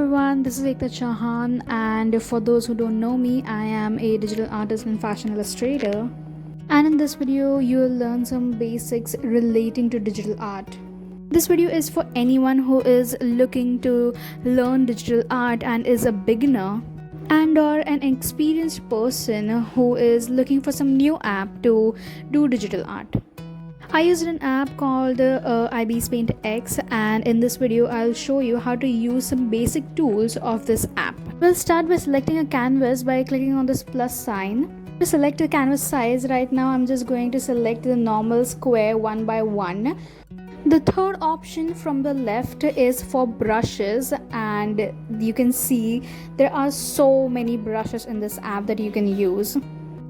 everyone, this is Ekta Chauhan, and for those who don't know me, I am a digital artist and fashion illustrator. And in this video, you'll learn some basics relating to digital art. This video is for anyone who is looking to learn digital art and is a beginner, and or an experienced person who is looking for some new app to do digital art. I used an app called IB's Paint X, and in this video I'll show you how to use some basic tools of this app. We'll start by selecting a canvas by clicking on this plus sign. To select the canvas size, right now I'm just going to select the normal square 1x1. The third option from the left is for brushes, and you can see there are so many brushes in this app that you can use.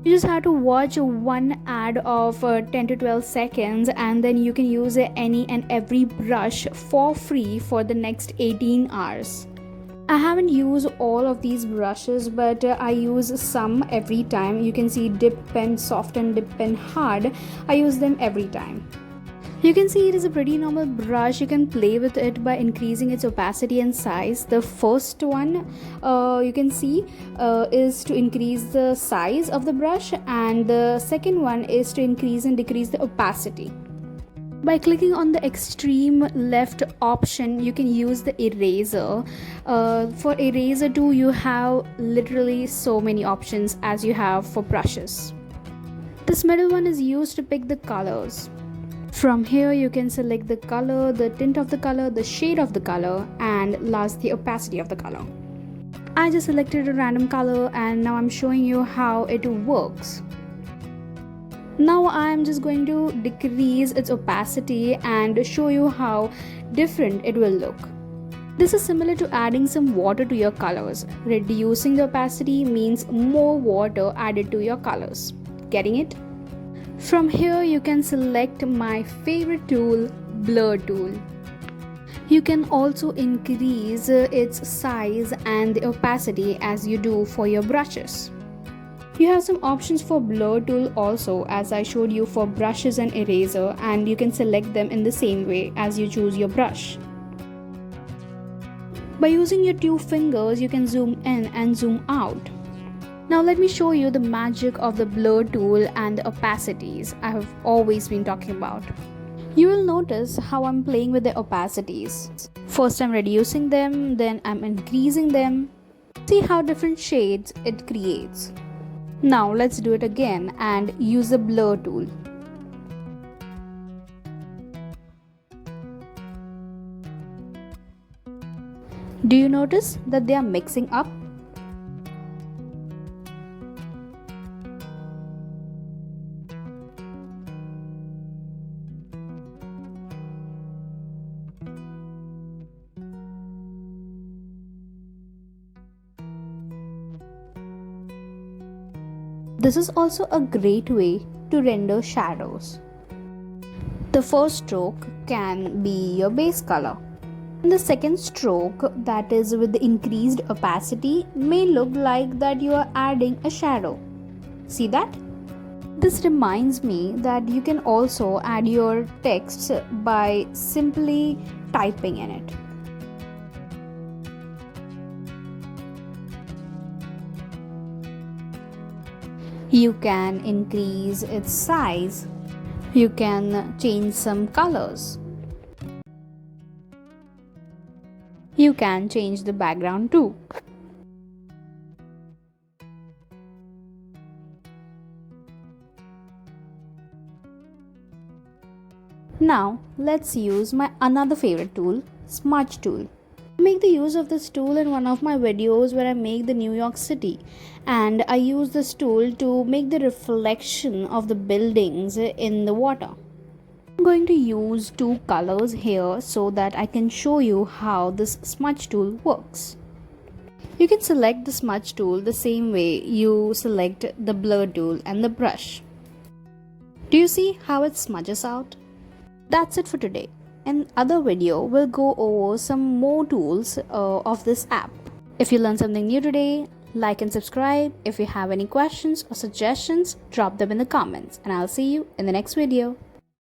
You just have to watch one ad of 10 to 12 seconds, and then you can use any and every brush for free for the next 18 hours. I haven't used all of these brushes, but I use some every time. You can see dip pen soft and dip pen hard. I use them every time. You can see it is a pretty normal brush. You can play with it by increasing its opacity and size. The first one you can see is to increase the size of the brush, and the second one is to increase and decrease the opacity. By clicking on the extreme left option, you can use the eraser. For eraser too, you have literally so many options as you have for brushes. This middle one is used to pick the colors. From here you can select the color, the tint of the color, the shade of the color, and last the opacity of the color. I just selected a random color, and now I'm showing you how it works. Now I'm just going to decrease its opacity and show you how different it will look. This is similar to adding some water to your colors. Reducing the opacity means more water added to your colors. Getting it? From here you can select my favorite tool, blur tool. You can also increase its size and the opacity as you do for your brushes. You have some options for blur tool also, as I showed you for brushes and eraser, and you can select them in the same way as you choose your brush. By using your two fingers, you can zoom in and zoom out. Now let me show you the magic of the blur tool and the opacities I have always been talking about. You will notice how I'm playing with the opacities. First I'm reducing them, then I'm increasing them. See how different shades it creates. Now let's do it again and use the blur tool. Do you notice that they are mixing up? This is also a great way to render shadows. The first stroke can be your base color. And the second stroke, that is with the increased opacity, may look like that you are adding a shadow. See that? This reminds me that you can also add your text by simply typing in it. You can increase its size. You can change some colors. You can change the background too. Now let's use my another favorite tool, smudge tool. I make the use of this tool in one of my videos where I make the New York City, and I use this tool to make the reflection of the buildings in the water. I'm going to use two colors here so that I can show you how this smudge tool works. You can select the smudge tool the same way you select the blur tool and the brush. Do you see how it smudges out? That's it for today. In other video, we'll go over some more tools of this app. If you learned something new today, like and subscribe. If you have any questions or suggestions, drop them in the comments, and I'll see you in the next video.